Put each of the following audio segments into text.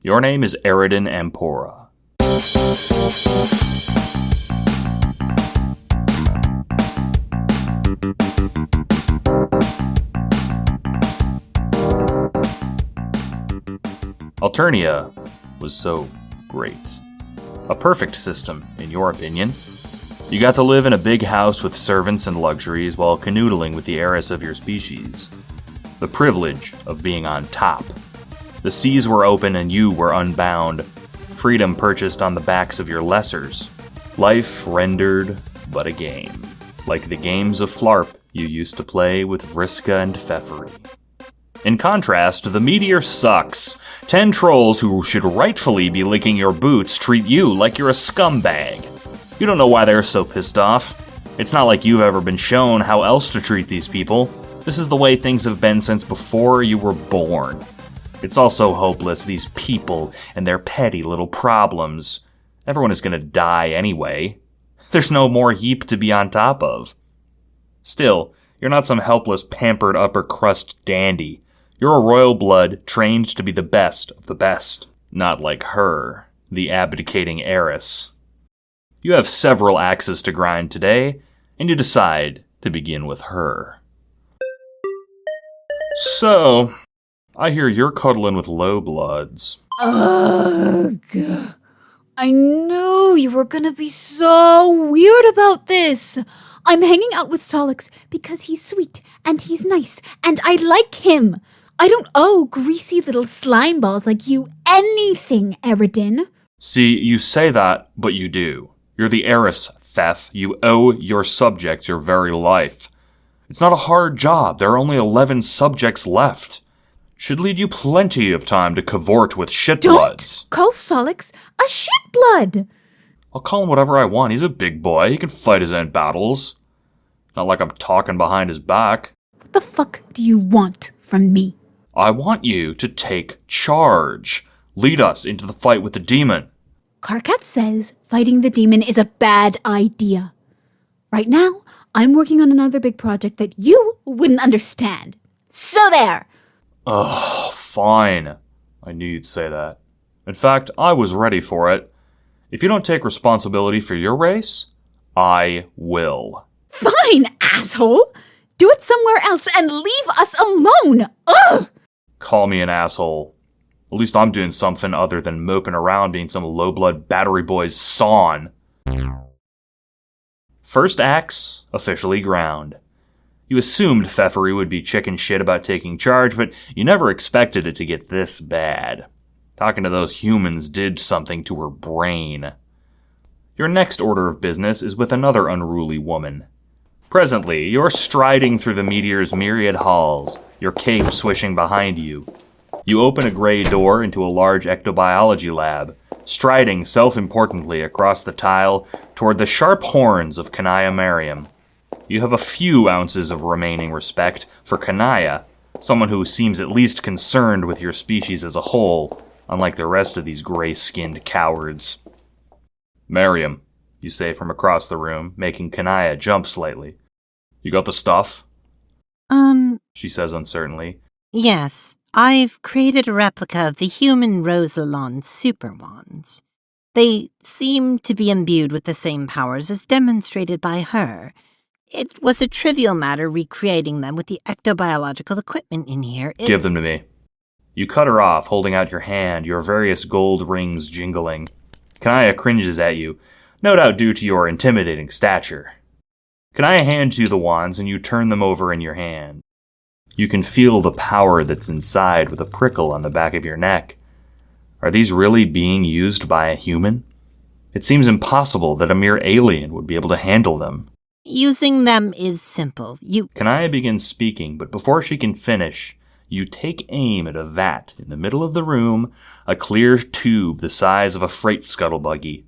Your name is Eridan Ampora. Alternia was so great. A perfect system, in your opinion. You got to live in a big house with servants and luxuries while canoodling with the heiress of your species. The privilege of being on top. The seas were open and you were unbound. Freedom purchased on the backs of your lessers. Life rendered but a game. Like the games of Flarp you used to play with Vriska and Pfeffery. In contrast, the meteor sucks. 10 trolls who should rightfully be licking your boots treat you like you're a scumbag. You don't know why they're so pissed off. It's not like you've ever been shown how else to treat these people. This is the way things have been since before you were born. It's all so hopeless, these people and their petty little problems. Everyone is gonna die anyway. There's no more heap to be on top of. Still, you're not some helpless, pampered upper-crust dandy. You're a royal blood trained to be the best of the best. Not like her, the abdicating heiress. You have several axes to grind today, and you decide to begin with her. So, I hear you're cuddling with low bloods. Ugh. I knew you were gonna be so weird about this. I'm hanging out with Solix because he's sweet and he's nice and I like him. I don't owe greasy little slime balls like you anything, Eridan. See, you say that, but you do. You're the heiress, Thef. You owe your subjects your very life. It's not a hard job. There are only 11 subjects left. Should leave you plenty of time to cavort with shitbloods. Don't call Solix a shitblood. I'll call him whatever I want. He's a big boy. He can fight his own battles. Not like I'm talking behind his back. What the fuck do you want from me? I want you to take charge. Lead us into the fight with the demon. Karkat says fighting the demon is a bad idea. Right now, I'm working on another big project that you wouldn't understand. So there! Ugh, fine. I knew you'd say that. In fact, I was ready for it. If you don't take responsibility for your race, I will. Fine, asshole! Do it somewhere else and leave us alone! Ugh! Call me an asshole. At least I'm doing something other than moping around being some low-blood battery boy's son. First axe officially ground. You assumed Pfeffery would be chicken shit about taking charge, but you never expected it to get this bad. Talking to those humans did something to her brain. Your next order of business is with another unruly woman. Presently, you're striding through the meteor's myriad halls, your cape swishing behind you. You open a gray door into a large ectobiology lab, striding self-importantly across the tile toward the sharp horns of Kanaya Mariam. You have a few ounces of remaining respect for Kanaya, someone who seems at least concerned with your species as a whole, unlike the rest of these gray-skinned cowards. Mariam, you say from across the room, making Kanaya jump slightly. You got the stuff? She says uncertainly. Yes, I've created a replica of the human Rosalon super wands. They seem to be imbued with the same powers as demonstrated by her. It was a trivial matter recreating them with the ectobiological equipment in here. Give them to me. You cut her off, holding out your hand, your various gold rings jingling. Kanaya cringes at you, no doubt due to your intimidating stature. Kanaya hands you the wands and you turn them over in your hand. You can feel the power that's inside with a prickle on the back of your neck. Are these really being used by a human? It seems impossible that a mere alien would be able to handle them. Using them is simple. Kanaya begins speaking, but before she can finish, you take aim at a vat in the middle of the room, a clear tube the size of a freight scuttle buggy.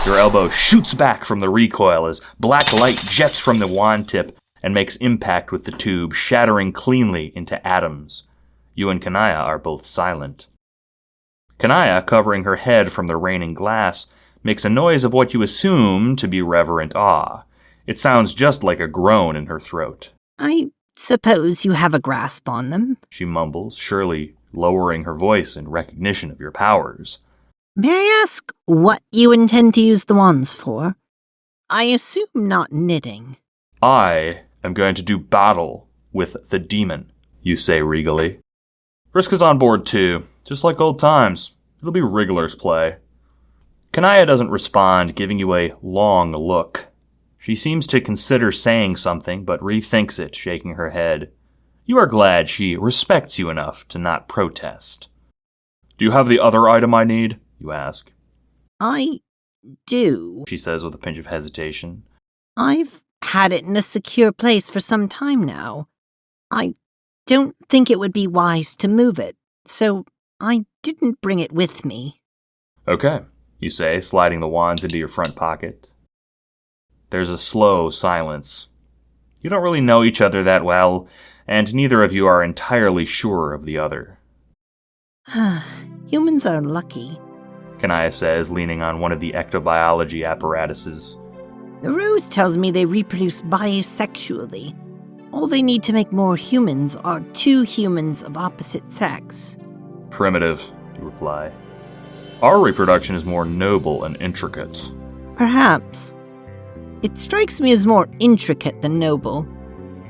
Your elbow shoots back from the recoil as black light jets from the wand tip and makes impact with the tube, shattering cleanly into atoms. You and Kanaya are both silent. Kanaya, covering her head from the raining glass, makes a noise of what you assume to be reverent awe. It sounds just like a groan in her throat. I suppose you have a grasp on them, she mumbles, surely lowering her voice in recognition of your powers. May I ask what you intend to use the wands for? I assume not knitting. I am going to do battle with the demon, you say regally. Vriska's on board too, just like old times. It'll be Wriggler's play. Kanaya doesn't respond, giving you a long look. She seems to consider saying something, but rethinks it, shaking her head. You are glad she respects you enough to not protest. Do you have the other item I need? You ask. I do, She says with a pinch of hesitation. I've had it in a secure place for some time now. I don't think it would be wise to move it, so I didn't bring it with me. Okay, you say, sliding the wands into your front pocket. There's a slow silence. You don't really know each other that well, and neither of you are entirely sure of the other. Humans are lucky. Kanaya says, leaning on one of the ectobiology apparatuses. The rose tells me they reproduce bisexually. All they need to make more humans are two humans of opposite sex. Primitive, you reply. Our reproduction is more noble and intricate. Perhaps. It strikes me as more intricate than noble.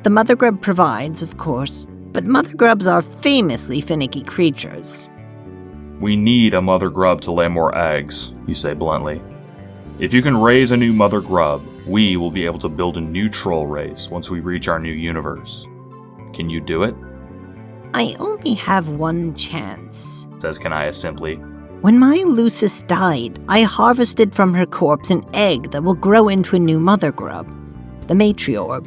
The mother grub provides, of course, but mother grubs are famously finicky creatures. We need a mother grub to lay more eggs, you say bluntly. If you can raise a new mother grub, we will be able to build a new troll race once we reach our new universe. Can you do it? I only have one chance, Says Kanaya simply. When my Lucis died, I harvested from her corpse an egg that will grow into a new mother grub, the matriorb.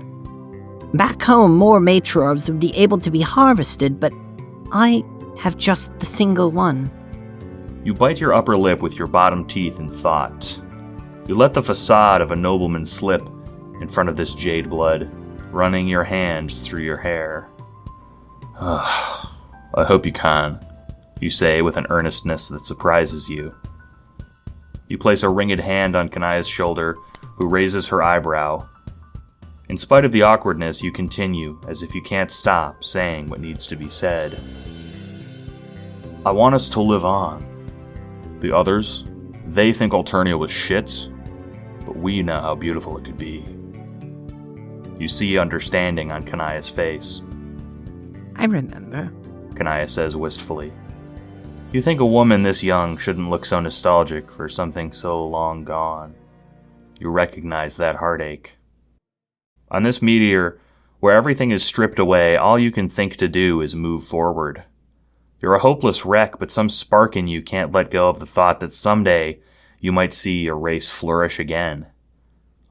Back home, more matriorbs would be able to be harvested, but I have just the single one. You bite your upper lip with your bottom teeth in thought. You let the facade of a nobleman slip in front of this jade blood, running your hands through your hair. I hope you can, you say with an earnestness that surprises you. You place a ringed hand on Kanaya's shoulder, who raises her eyebrow. In spite of the awkwardness, you continue, as if you can't stop saying what needs to be said. I want us to live on. The others, they think Alternia was shit, but we know how beautiful it could be. You see understanding on Kanaya's face. I remember, Kanaya says wistfully. You think a woman this young shouldn't look so nostalgic for something so long gone. You recognize that heartache. On this meteor, where everything is stripped away, all you can think to do is move forward. You're a hopeless wreck, but some spark in you can't let go of the thought that someday you might see your race flourish again.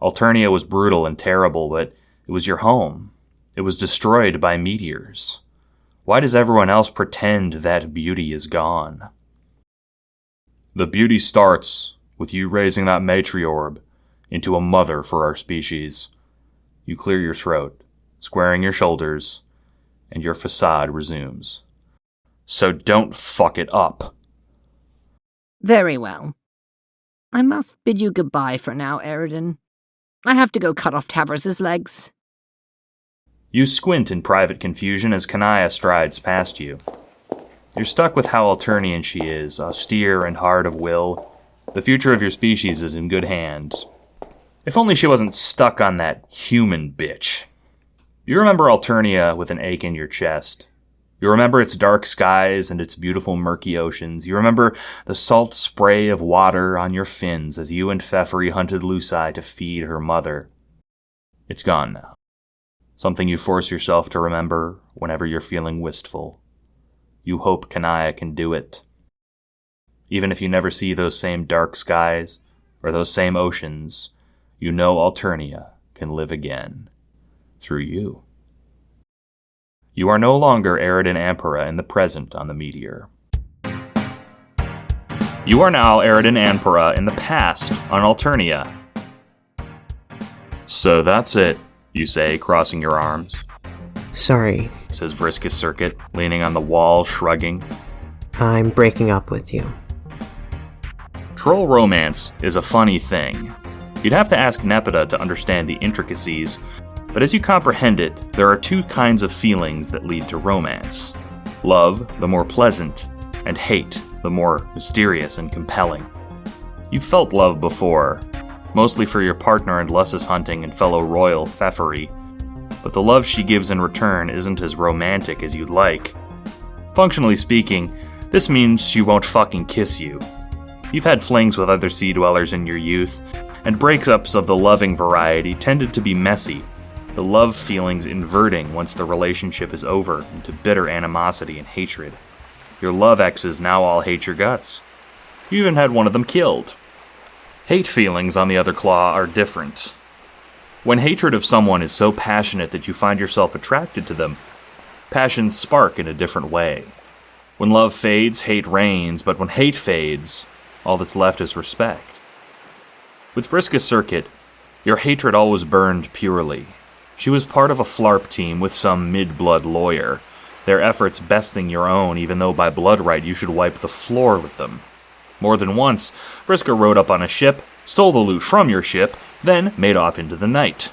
Alternia was brutal and terrible, but it was your home. It was destroyed by meteors. Why does everyone else pretend that beauty is gone? The beauty starts with you raising that matriorb into a mother for our species. You clear your throat, squaring your shoulders, and your facade resumes. So don't fuck it up. Very well. I must bid you goodbye for now, Eridan. I have to go cut off Tavros' legs. You squint in private confusion as Kanaya strides past you. You're stuck with how Alternian she is, austere and hard of will. The future of your species is in good hands. If only she wasn't stuck on that human bitch. You remember Alternia with an ache in your chest. You remember its dark skies and its beautiful murky oceans. You remember the salt spray of water on your fins as you and Pfeffery hunted Lucy to feed her mother. It's gone now. Something you force yourself to remember whenever you're feeling wistful. You hope Kanaya can do it. Even if you never see those same dark skies or those same oceans, you know Alternia can live again. Through you. You are no longer Eridan Ampera in the present on the meteor. You are now Eridan Ampera in the past on Alternia. So that's it, you say, crossing your arms. Sorry, Says Vriska's Circuit, leaning on the wall, shrugging. I'm breaking up with you. Troll romance is a funny thing. You'd have to ask Nepeta to understand the intricacies, but as you comprehend it, there are two kinds of feelings that lead to romance. Love, the more pleasant, and hate, the more mysterious and compelling. You've felt love before, mostly for your partner in Lussus hunting and fellow royal Pfeffery, but the love she gives in return isn't as romantic as you'd like. Functionally speaking, this means she won't fucking kiss you. You've had flings with other Sea Dwellers in your youth, and breakups of the loving variety tended to be messy, the love feelings inverting once the relationship is over into bitter animosity and hatred. Your love exes now all hate your guts. You even had one of them killed. Hate feelings, on the other claw, are different. When hatred of someone is so passionate that you find yourself attracted to them, passions spark in a different way. When love fades, hate reigns, but when hate fades, all that's left is respect. With Vriska's circuit, your hatred always burned purely. She was part of a FLARP team with some mid-blood lawyer, their efforts besting your own even though by blood right you should wipe the floor with them. More than once, Vriska rode up on a ship, stole the loot from your ship, then made off into the night.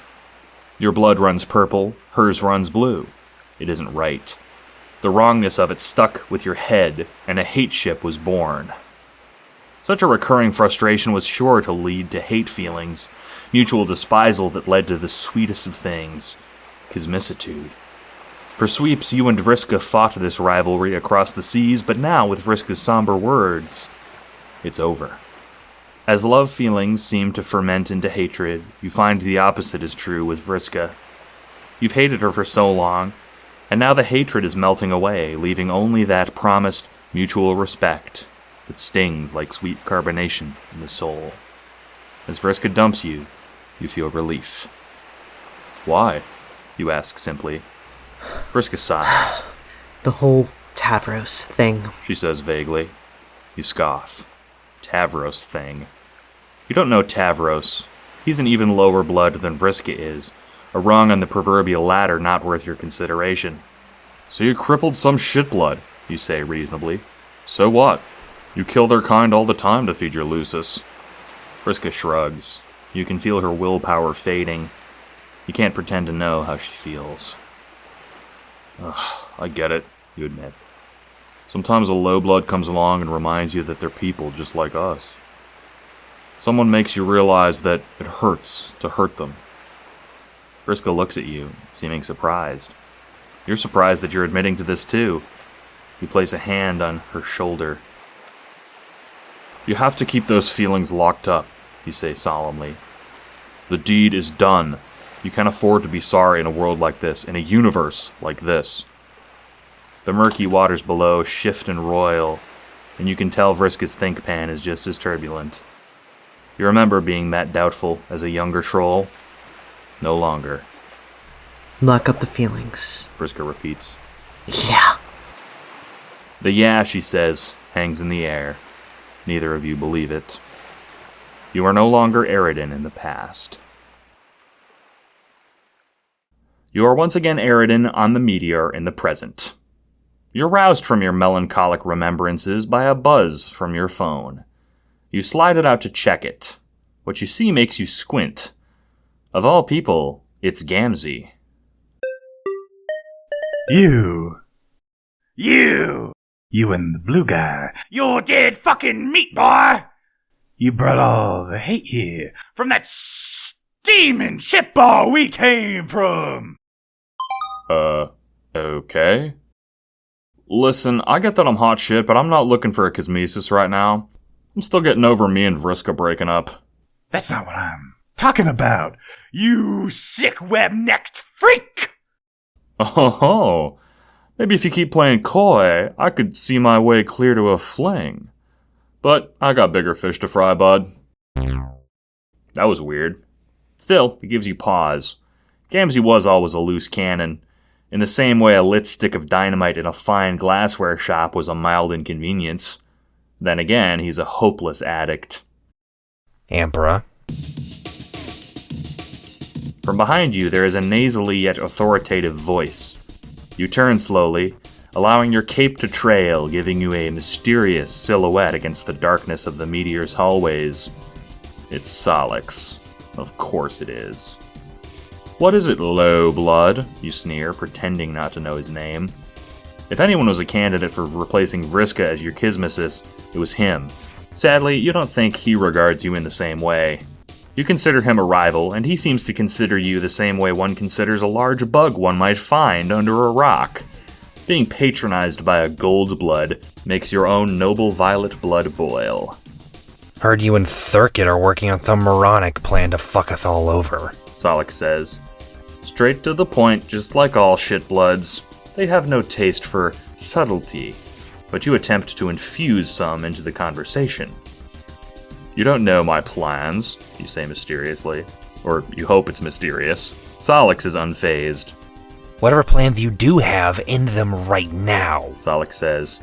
Your blood runs purple, hers runs blue. It isn't right. The wrongness of it stuck with your head, and a hate ship was born. Such a recurring frustration was sure to lead to hate feelings, mutual despisal that led to the sweetest of things, kismissitude. For sweeps, you and Vriska fought this rivalry across the seas, but now, with Vriska's somber words, it's over. As love feelings seem to ferment into hatred, you find the opposite is true with Vriska. You've hated her for so long, and now the hatred is melting away, leaving only that promised mutual respect that stings like sweet carbonation in the soul. As Vriska dumps you, you feel relief. Why? You ask simply. Vriska sighs. The whole Tavros thing. She says vaguely. You scoff. Tavros thing. You don't know Tavros. He's an even lower blood than Vriska is, a rung on the proverbial ladder not worth your consideration. So you crippled some shitblood, you say reasonably. So what? You kill their kind all the time to feed your Lucis. Vriska shrugs. You can feel her willpower fading. You can't pretend to know how she feels. I get it, you admit. Sometimes a low blood comes along and reminds you that they're people just like us. Someone makes you realize that it hurts to hurt them. Vriska looks at you, seeming surprised. You're surprised that you're admitting to this too. You place a hand on her shoulder. You have to keep those feelings locked up, you say solemnly. The deed is done. You can't afford to be sorry in a world like this, in a universe like this. The murky waters below shift and roil, and you can tell Vriska's think pan is just as turbulent. You remember being that doubtful as a younger troll? No longer. Lock up the feelings. Vriska repeats. Yeah. The yeah, she says, hangs in the air. Neither of you believe it. You are no longer Eridan in the past. You are once again Eridan on the meteor in the present. You're roused from your melancholic remembrances by a buzz from your phone. You slide it out to check it. What you see makes you squint. Of all people, it's Gamzee. You and the blue guy. You're dead fucking meat, boy! You brought all the hate here from that steaming shitball we came from! Okay? Listen, I get that I'm hot shit, but I'm not looking for a cosmesis right now. I'm still getting over me and Vriska breaking up. That's not what I'm talking about, you sick web-necked freak! Oh, maybe if you keep playing coy, I could see my way clear to a fling. But I got bigger fish to fry, bud. That was weird. Still, it gives you pause. Gamzee was always a loose cannon. In the same way a lit stick of dynamite in a fine glassware shop was a mild inconvenience. Then again, he's a hopeless addict. Emperor. From behind you, there is a nasally yet authoritative voice. You turn slowly, allowing your cape to trail, giving you a mysterious silhouette against the darkness of the meteor's hallways. It's Solix. Of course it is. What is it, low blood? You sneer, pretending not to know his name. If anyone was a candidate for replacing Vriska as your Kismesis, it was him. Sadly, you don't think he regards you in the same way. You consider him a rival, and he seems to consider you the same way one considers a large bug one might find under a rock. Being patronized by a gold blood makes your own noble violet blood boil. Heard you and Thurkit are working on some moronic plan to fuck us all over. Solix says. Straight to the point, just like all shitbloods. They have no taste for subtlety, but you attempt to infuse some into the conversation. You don't know my plans, you say mysteriously. Or you hope it's mysterious. Solix is unfazed. Whatever plans you do have, end them right now, Solix says.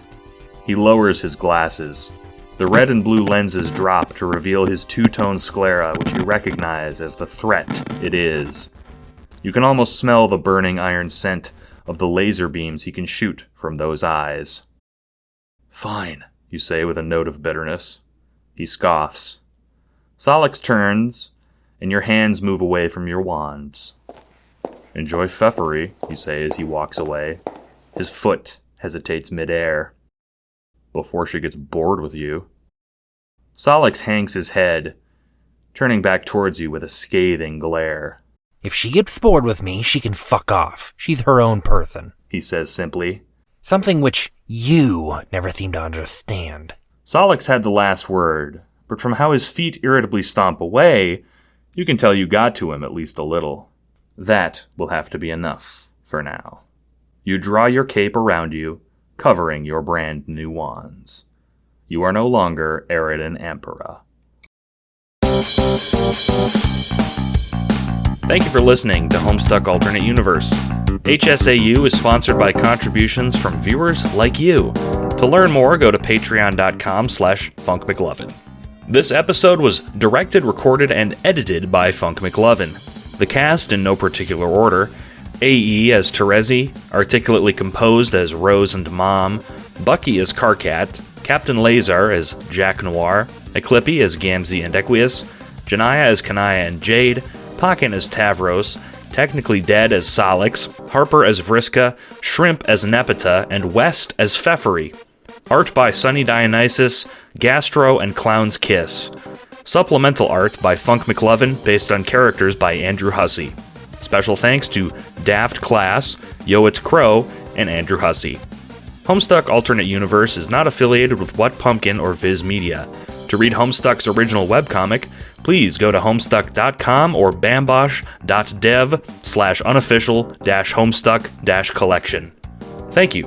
He lowers his glasses. The red and blue lenses drop to reveal his two-tone sclera, which you recognize as the threat it is. You can almost smell the burning iron scent of the laser beams he can shoot from those eyes. Fine, you say with a note of bitterness. He scoffs. Solix turns, and your hands move away from your wands. Enjoy Pfeffery, you say as he walks away. His foot hesitates midair. Before she gets bored with you. Solix hangs his head, turning back towards you with a scathing glare. If she gets bored with me, she can fuck off. She's her own person, he says simply. Something which you never seem to understand. Solix had the last word, but from how his feet irritably stomp away, you can tell you got to him at least a little. That will have to be enough for now. You draw your cape around you, covering your brand new wands. You are no longer Eridan Emperor. Thank you for listening to Homestuck Alternate Universe. HSAU is sponsored by contributions from viewers like you. To learn more, go to patreon.com/funkmclovin. This episode was directed, recorded, and edited by Funk McLovin. The cast, in no particular order: AE as Terezi, articulately composed as Rose and Mom, Bucky as Karkat, Captain Lazar as Jack Noir, Eclipi as Gamzee and Equius, Janaya as Kanaya and Jade, Pakin as Tavros, Technically Dead as Solix, Harper as Vriska, Shrimp as Nepeta, and West as Pfeffery. Art by Sunny Dionysus, Gastro, and Clown's Kiss. Supplemental art by Funk McLovin based on characters by Andrew Hussie. Special thanks to Daft Class, Yo It's Crow, and Andrew Hussie. Homestuck Alternate Universe is not affiliated with What Pumpkin or Viz Media. To read Homestuck's original webcomic, please go to homestuck.com or bambosh.dev/unofficial-homestuck-collection. Thank you.